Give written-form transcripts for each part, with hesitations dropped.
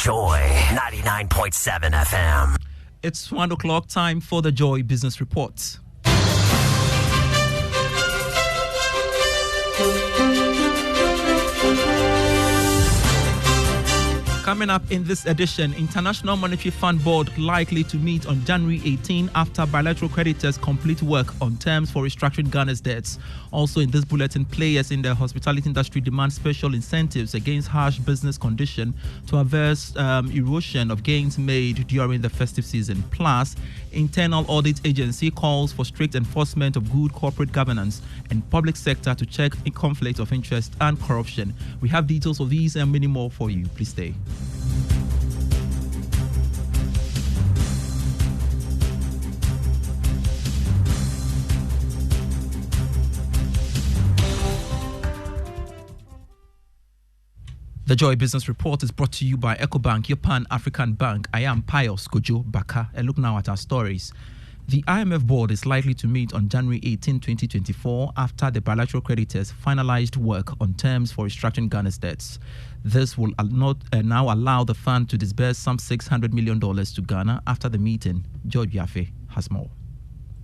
Joy 99.7 FM. It's 1 o'clock time for the Joy Business Report. Coming up in this edition, International Monetary Fund Board likely to meet on January 18 after bilateral creditors complete work on terms for restructuring Ghana's debts. Also in this bulletin, players in the hospitality industry demand special incentives against harsh business conditions to avert erosion of gains made during the festive season. Plus, Internal Audit Agency calls for strict enforcement of good corporate governance and public sector to check conflict of interest and corruption. We have details of these and many more for you. Please stay. The Joy Business Report is brought to you by EcoBank, your Pan-African bank. I am Pius Kojo Baka. A look now at our stories. The IMF board is likely to meet on January 18, 2024 after the bilateral creditors finalized work on terms for restructuring Ghana's debts. This will now allow the fund to disburse some $600 million to Ghana after the meeting. George Yafe has more.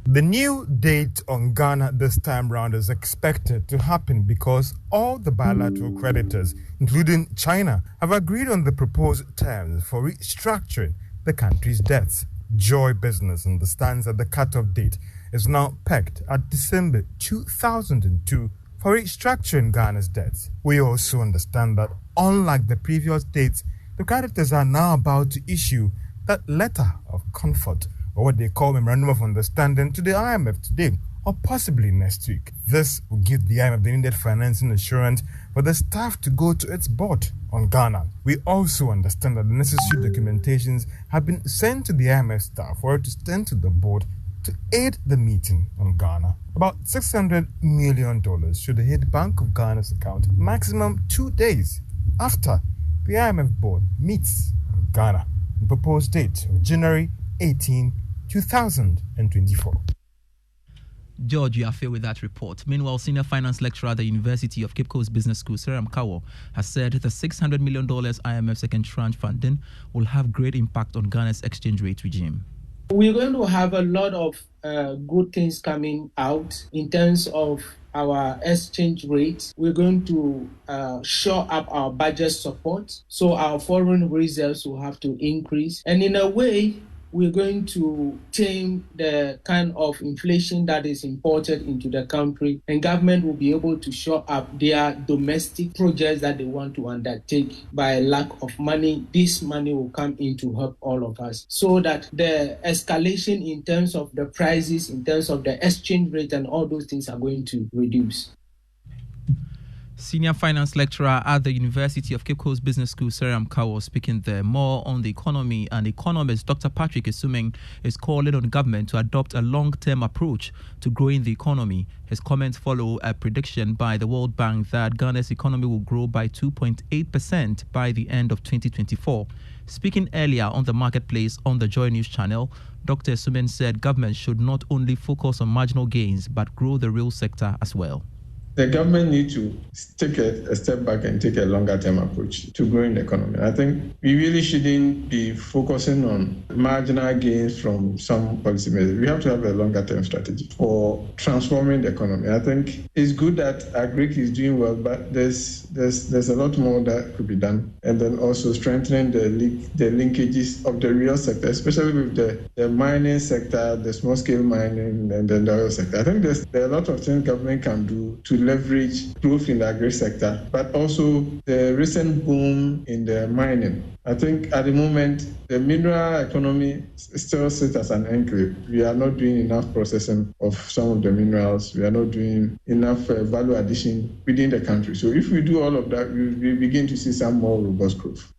The new date on Ghana this time round is expected to happen because all the bilateral creditors, including China, have agreed on the proposed terms for restructuring the country's debts. Joy Business understands that the cut-off date is now pegged at December 2002 for restructuring Ghana's debts. We also understand that, unlike the previous dates, the creditors are now about to issue that letter of comfort, or what they call Memorandum of Understanding, to the IMF today or possibly next week. This will give the IMF the needed financing assurance for the staff to go to its board on Ghana. We also understand that the necessary documentations have been sent to the IMF staff for it to send to the board to aid the meeting on Ghana. About $600 million should hit Bank of Ghana's account maximum 2 days after the IMF board meets on Ghana. The proposed date of January 18, 2024. George Yafe with that report. Meanwhile, senior finance lecturer at the University of Cape Coast Business School, Seram Kawo, has said the $600 million IMF second tranche funding will have great impact on Ghana's exchange rate regime. We're going to have a lot of good things coming out in terms of our exchange rate. We're going to shore up our budget support, so our foreign reserves will have to increase. And in a way, we're going to tame the kind of inflation that is imported into the country, and government will be able to shore up their domestic projects that they want to undertake by lack of money. This money will come in to help all of us so that the escalation in terms of the prices, in terms of the exchange rate and all those things are going to reduce. Senior finance lecturer at the University of Cape Coast Business School, Seram Kawo, speaking there. More on the economy, and economist Dr. Patrick Isumeng is calling on government to adopt a long-term approach to growing the economy. His comments follow a prediction by the World Bank that Ghana's economy will grow by 2.8% by the end of 2024. Speaking earlier on the marketplace on the Joy News channel, Dr. Isumeng said government should not only focus on marginal gains but grow the real sector as well. The government needs to take a step back and take a longer-term approach to growing the economy. I think we really shouldn't be focusing on marginal gains from some policy measures. We have to have a longer-term strategy for transforming the economy. I think it's good that Agric is doing well, but there's a lot more that could be done. And then also strengthening the linkages of the real sector, especially with the mining sector, the small-scale mining, and the oil sector. I think there are a lot of things government can do to leverage growth in the agri sector, but also the recent boom in the mining. I think at the moment, the mineral economy still sits as an enclave. We are not doing enough processing of some of the minerals. We are not doing enough value addition within the country. So if we do all of that, we begin to see some more robust growth.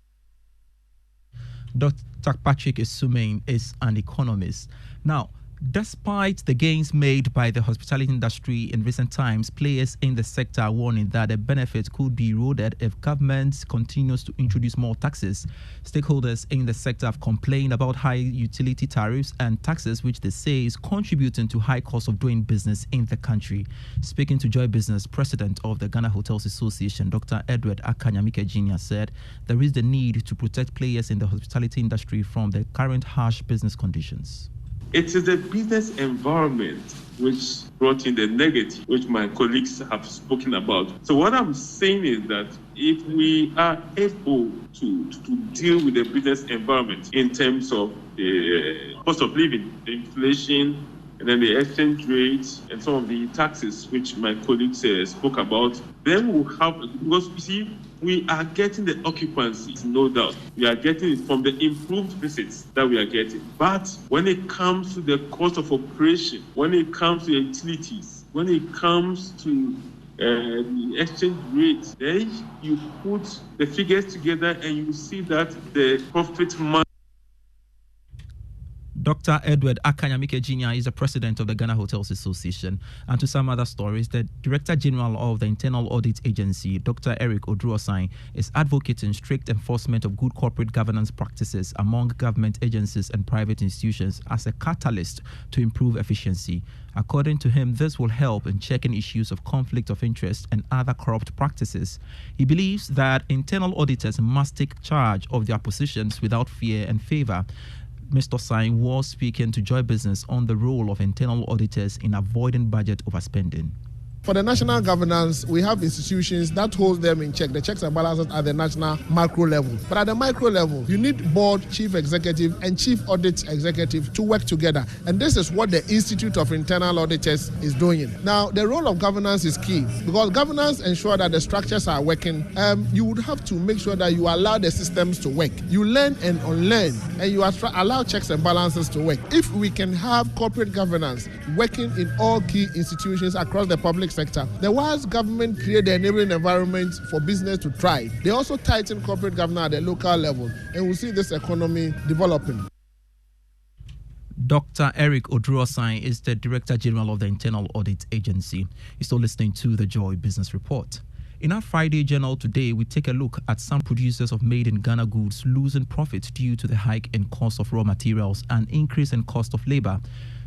Dr. Patrick Isumeng is an economist. Now, Despite the gains made by the hospitality industry in recent times, players in the sector are warning that the benefits could be eroded if government continues to introduce more taxes. Stakeholders in the sector have complained about high utility tariffs and taxes, which they say is contributing to high cost of doing business in the country. Speaking to Joy Business, President of the Ghana Hotels Association, Dr. Ofori-Atta Jr. said there is the need to protect players in the hospitality industry from the current harsh business conditions. It is the business environment which brought in the negative, which my colleagues have spoken about. So what I'm saying is that if we are able to deal with the business environment in terms of the cost of living, the inflation, and then the exchange rate and some of the taxes which my colleagues spoke about, then we'll have, because you see, we are getting the occupancies, no doubt. We are getting it from the improved visits that we are getting. But when it comes to the cost of operation, when it comes to utilities, when it comes to the exchange rate, then you put the figures together and you see that the profit margin. Dr. Ofori-Atta Jr. is the president of the Ghana Hotels Association. And to some other stories, the Director General of the Internal Audit Agency, Dr. Eric Odruosai, is advocating strict enforcement of good corporate governance practices among government agencies and private institutions as a catalyst to improve efficiency. According to him, this will help in checking issues of conflict of interest and other corrupt practices. He believes that internal auditors must take charge of their positions without fear and favor. Mr. Sain was speaking to Joy Business on the role of internal auditors in avoiding budget overspending. For the national governance, we have institutions that hold them in check, the checks and balances at the national macro level. But at the micro level, you need board, chief executive, and chief audit executive to work together. And this is what the Institute of Internal Auditors is doing. Now, the role of governance is key because governance ensures that the structures are working. You would have to make sure that you allow the systems to work. You learn and unlearn, and you allow checks and balances to work. If we can have corporate governance working in all key institutions across the public sector, the whilst government create the enabling environment for business to thrive, they also tighten corporate governance at the local level, and we'll see this economy developing. Dr. Eric Odruosai is the Director General of the Internal Audit Agency. You're still listening to the Joy Business Report. In our Friday journal today, we take a look at some producers of made-in-Ghana goods losing profits due to the hike in cost of raw materials and increase in cost of labor.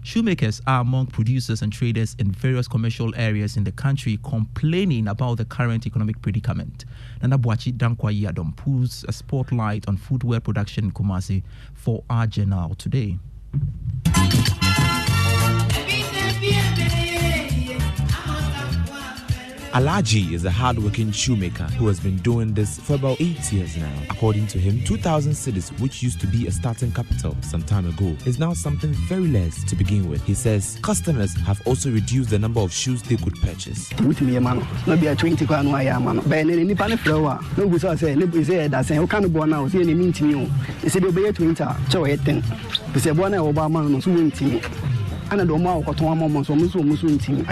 Shoemakers are among producers and traders in various commercial areas in the country complaining about the current economic predicament. Nana Boachi Dankwayi Adom puts a spotlight on footwear production in Kumasi for our journal today. Alaji is a hard-working shoemaker who has been doing this for about 8 years now. According to him, 2,000 cedis, which used to be a starting capital some time ago, is now something very less to begin with. He says customers have also reduced the number of shoes they could purchase. I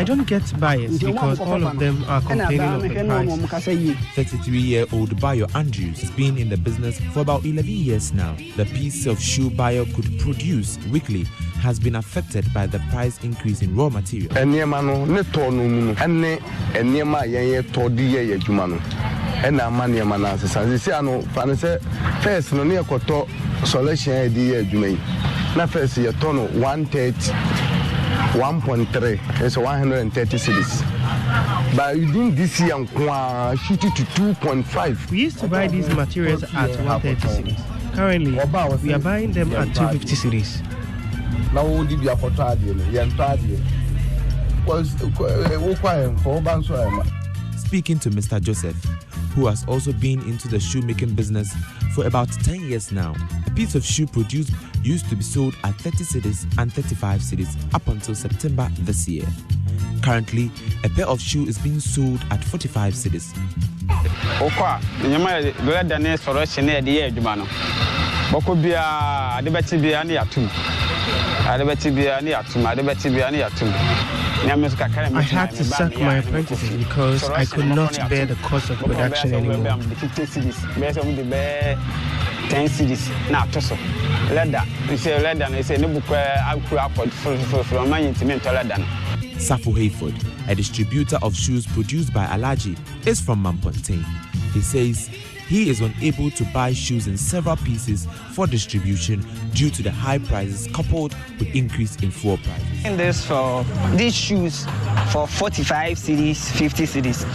don't get buyers because all of them are complaining of the price. 33-year-old Bayo Andrews has been in the business for about 11 years now. The piece of shoe Bayo could produce weekly has been affected by the price increase in raw material. Na first year ton 130 1.3 is 130 cedis. But within this year shoot it to 2.5. We used to buy these materials at 130 cedis. Currently, we are buying them at 250 cedis. Now what did you have for Speaking to Mr. Joseph, who has also been into the shoemaking business for about 10 years now. A piece of shoe produced used to be sold at 30 cedis and 35 cedis up until September this year. Currently, a pair of shoe is being sold at 45 cedis. I had to sack my apprentices because I could not bear the cost of production anymore. 10 cedis na atoso leather we say leather no say no book akura for man intimate leather no. Safo Hayford, a distributor of shoes produced by Alaji, is from Mampontein. He says he is unable to buy shoes in several pieces for distribution due to the high prices coupled with increase in fuel prices. And this for these shoes for 45 cedis, 50 cedis.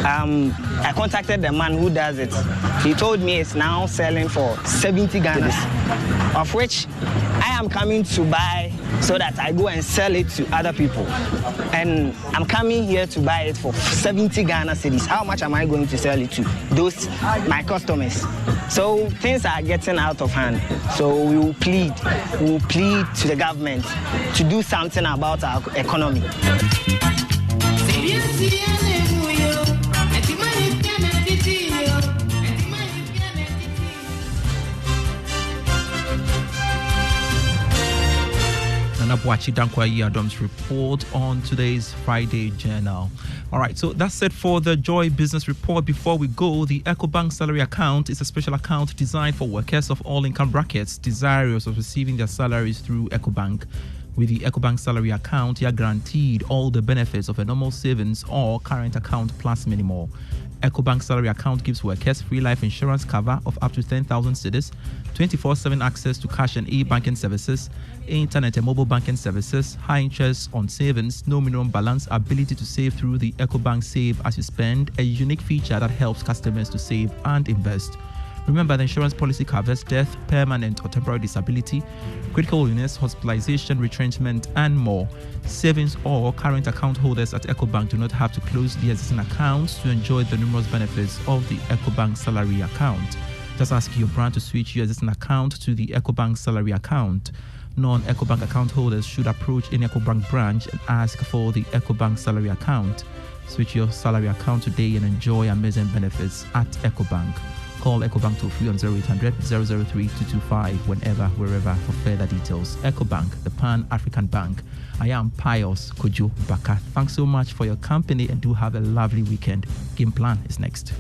I contacted the man who does it. He told me it's now selling for 70 Ghana, of which I am coming to buy so that I go and sell it to other people. And I'm coming here to buy it for 70 Ghana cedis. How much am I going to sell it to? Those my customers. So things are getting out of hand. So we will plead to the government to do something about our economy. Nabwachi Dankwa Adams report on today's Friday Journal. All right, so that's it for the Joy Business Report. Before we go, the EcoBank salary account is a special account designed for workers of all income brackets desirous of receiving their salaries through EcoBank. With the EcoBank salary account, you are guaranteed all the benefits of a normal savings or current account plus many more. EcoBank salary account gives workers free life insurance cover of up to 10,000 cedis, 24/7 access to cash and e-banking services, internet and mobile banking services, high interest on savings, no minimum balance, ability to save through the EcoBank Save as you spend, a unique feature that helps customers to save and invest. Remember, the insurance policy covers death, permanent or temporary disability, critical illness, hospitalization, retrenchment, and more. Savings or current account holders at EcoBank do not have to close their existing accounts to enjoy the numerous benefits of the EcoBank salary account. Just ask your brand to switch your existing account to the EcoBank salary account. Non-EcoBank account holders should approach any EcoBank branch and ask for the EcoBank salary account. Switch your salary account today and enjoy amazing benefits at EcoBank. Call EcoBank toll free on 0800 003 225 wherever for further details. EcoBank, the Pan-African Bank. I am Pius Kojo Baka. Thanks so much for your company and do have a lovely weekend. Game Plan is next.